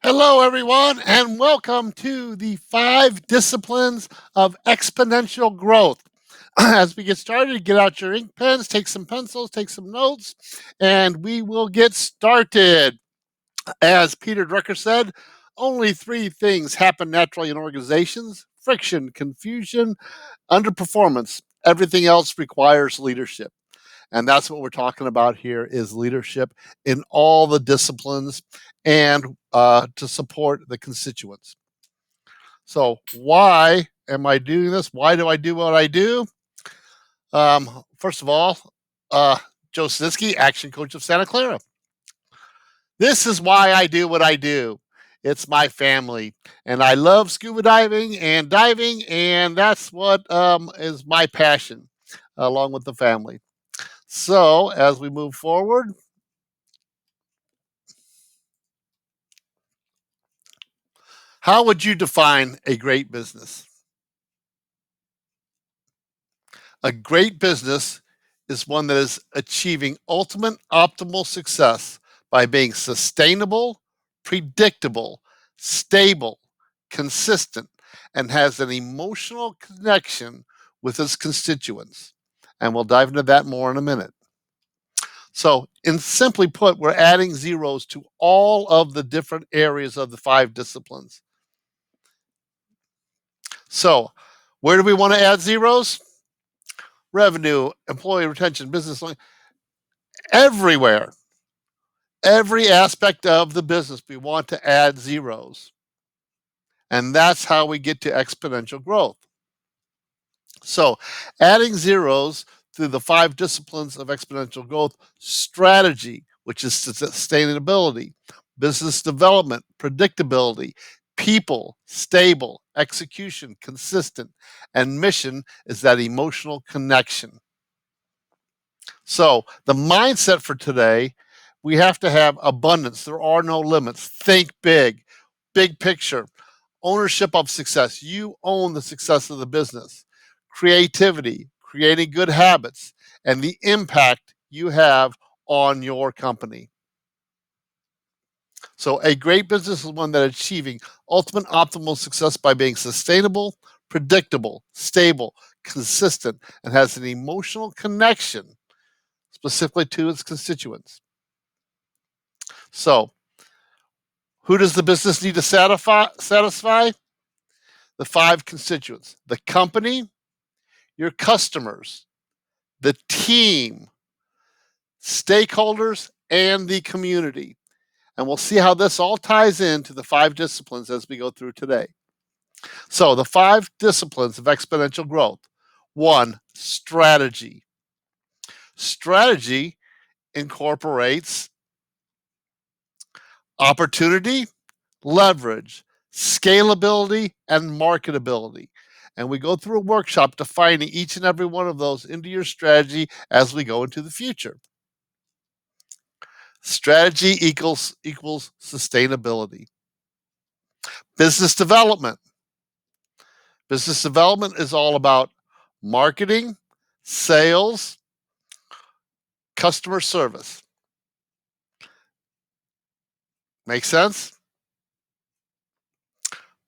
Hello, everyone, and welcome to the 5 disciplines of exponential growth. As we get started, get out your ink pens, take some pencils, take some notes, and we will get started. As Peter Drucker said, only 3 things happen naturally in organizations: friction, confusion, underperformance. Everything else requires leadership. And that's what we're talking about here is leadership in all the disciplines and to support the constituents. So why am I doing this? Why do I do what I do? First of all, uh, Joe Snitsky, action coach of Santa Clara. This is why I do what I do. It's my family, and I love scuba diving, and that's what is my passion, along with the family. So as we move forward, how would you define a great business? A great business is one that is achieving ultimate optimal success by being sustainable, predictable, stable, consistent, and has an emotional connection with its constituents. And we'll dive into that more in a minute. So, in simply put, we're adding zeros to all of the different areas of the 5 disciplines. So, where do we want to add zeros? Revenue, employee retention, business line, everywhere. Every aspect of the business, we want to add zeros. And that's how we get to exponential growth. So, adding zeros through the 5 disciplines of exponential growth: strategy, which is sustainability; business development, predictability; people, stable; execution, consistent; and mission is that emotional connection. So, the mindset for today, we have to have abundance. There are no limits. Think big, big picture, ownership of success. You own the success of the business. Creativity, creating good habits, and the impact you have on your company. So, a great business is one that achieving ultimate optimal success by being sustainable, predictable, stable, consistent, and has an emotional connection specifically to its constituents. So, who does the business need to satisfy? The 5 constituents: the company, your customers, the team, stakeholders, and the community. And we'll see how this all ties into the 5 disciplines as we go through today. So, the 5 disciplines of exponential growth: 1, strategy. Strategy incorporates opportunity, leverage, scalability, and marketability. And we go through a workshop defining each and every one of those into your strategy as we go into the future. Strategy equals sustainability. Business development. Business development is all about marketing, sales, customer service. Make sense?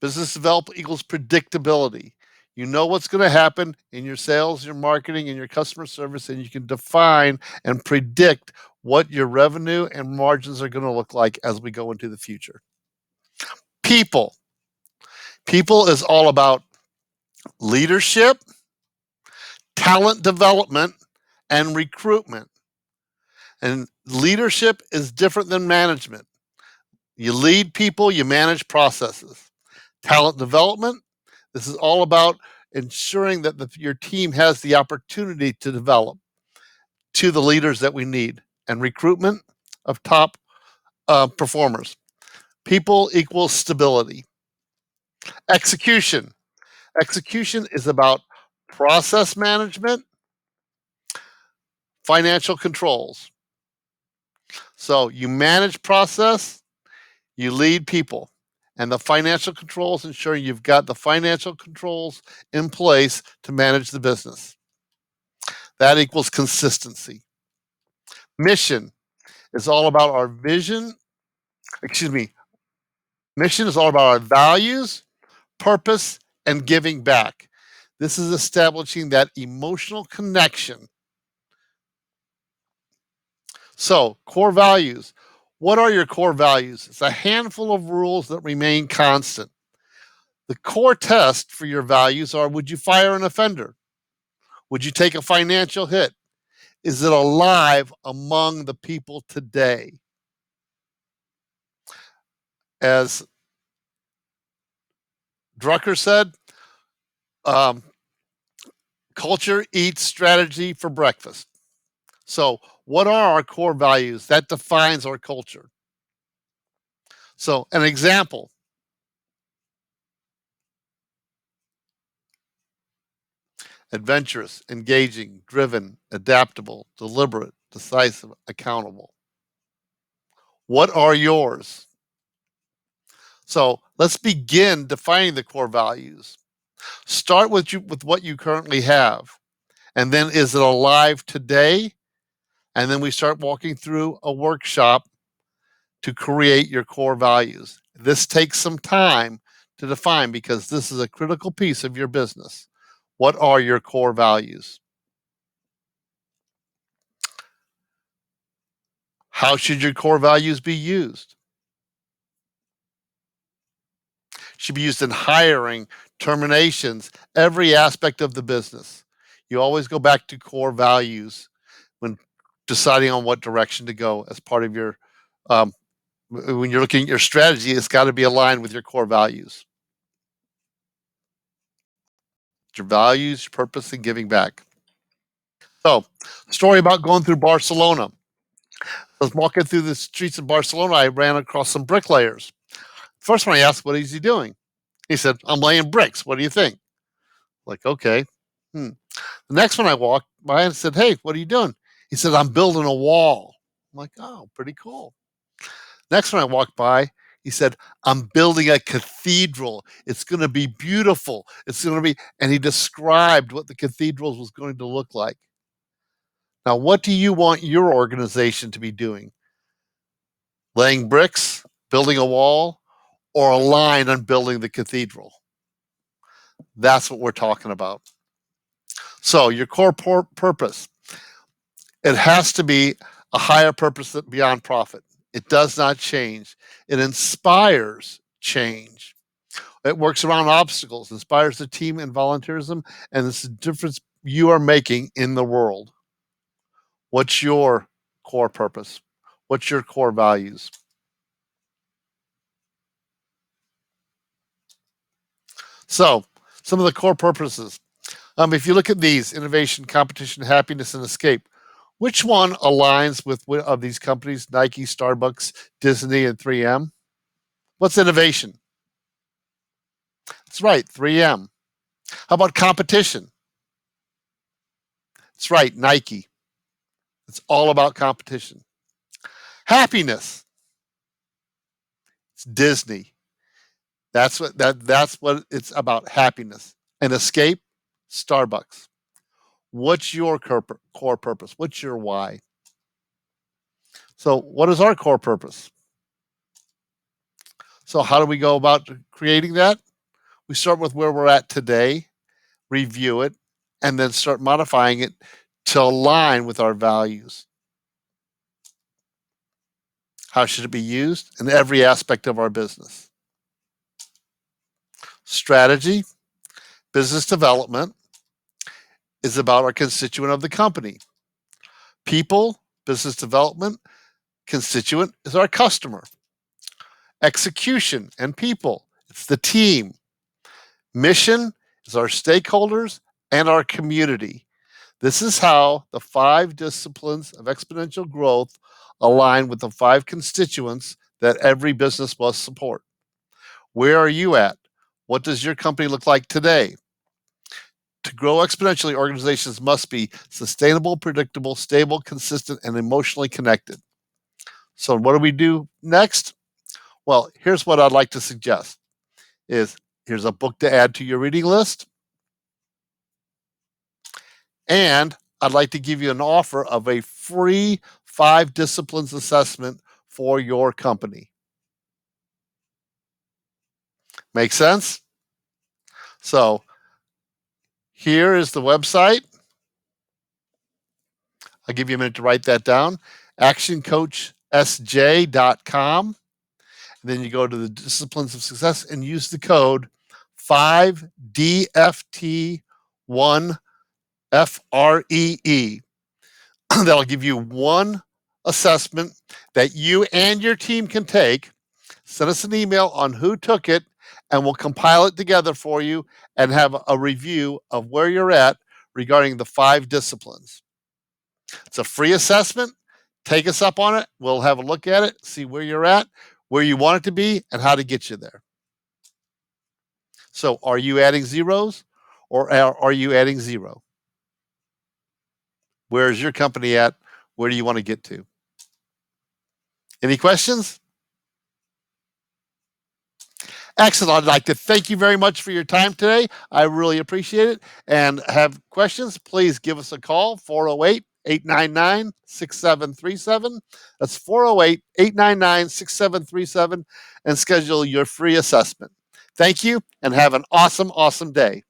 Business development equals predictability. You know what's going to happen in your sales, your marketing, and your customer service, and you can define and predict what your revenue and margins are going to look like as we go into the future. People. People is all about leadership, talent development, and recruitment. And leadership is different than management. You lead people, you manage processes. Talent development, this is all about ensuring that your team has the opportunity to develop to the leaders that we need. And recruitment of top performers. People equals stability. Execution. Execution is about process management, financial controls. So you manage process, you lead people, and the financial controls ensure you've got the financial controls in place to manage the business. That equals consistency. Mission is all about our vision, excuse me, Mission is all about our values, purpose, and giving back. This is establishing that emotional connection. So, core values. What are your core values? It's a handful of rules that remain constant. The core test for your values are: would you fire an offender? Would you take a financial hit? Is it alive among the people today? As Drucker said, um, culture eats strategy for breakfast. So, what are our core values? That defines our culture. So, an example: adventurous, engaging, driven, adaptable, deliberate, decisive, accountable. What are yours? So, let's begin defining the core values. Start with what you currently have. And then, is it alive today? And then we start walking through a workshop to create your core values. This takes some time to define because this is a critical piece of your business. What are your core values? How should your core values be used? Should be used in hiring, terminations, every aspect of the business. You always go back to core values when deciding on what direction to go as part of your um, when you're looking at your strategy. It's got to be aligned with your core values, your values, purpose, and giving back. So, story about going through Barcelona. I was walking through the streets of Barcelona. I ran across some bricklayers. First one I asked, "What is he doing?" He said, "I'm laying bricks. What do you think?" Like, okay. Hmm. The next one I walked by and said, "Hey, what are you doing?" He said, "I'm building a wall." I'm like, "Oh, pretty cool." Next one I walked by, he said, "I'm building a cathedral. It's going to be beautiful. It's going to be," and he described what the cathedral was going to look like. Now, what do you want your organization to be doing? Laying bricks, building a wall, or a line on building the cathedral? That's what we're talking about. So, your core purpose, it has to be a higher purpose beyond profit. It does not change. It inspires change. It works around obstacles, inspires the team and volunteerism, and it's the difference you are making in the world. What's your core purpose? What's your core values? So, some of the core purposes. If you look at these: innovation, competition, happiness, and escape, which one aligns with of these companies? Nike, Starbucks, Disney, and 3M. What's innovation? That's right, 3M. How about competition? That's right, Nike. It's all about competition. Happiness, it's Disney. That's what it's about, happiness. And escape, Starbucks. What's your core purpose? What's your why? So, what is our core purpose? So, how do we go about creating that? We start with where we're at today, review it, and then start modifying it to align with our values. How should it be used? In every aspect of our business. Strategy, business development is about our constituent of the company. People, business development, constituent is our customer. Execution and people, it's the team. Mission is our stakeholders and our community. This is how the 5 disciplines of exponential growth align with the 5 constituents that every business must support. Where are you at? What does your company look like today? To grow exponentially, organizations must be sustainable, predictable, stable, consistent, and emotionally connected. So, what do we do next? Well, here's what I'd like to suggest: is here's a book to add to your reading list, and I'd like to give you an offer of a free 5 disciplines assessment for your company. Make sense? So here is the website. I'll give you a minute to write that down. actioncoachsj.com. Then you go to the disciplines of success and use the code 5DFT1FREE. That'll give you one assessment that you and your team can take. Send us an email on who took it, and we'll compile it together for you and have a review of where you're at regarding the 5 disciplines. It's a free assessment. Take us up on it. We'll have a look at it, see where you're at, where you want it to be, and how to get you there. So are you adding zeros or are you adding 0? Where is your company at? Where do you want to get to? Any questions? Excellent. I'd like to thank you very much for your time today. I really appreciate it. And have questions, please give us a call, 408-899-6737. That's 408-899-6737, and schedule your free assessment. Thank you, and have an awesome, awesome day.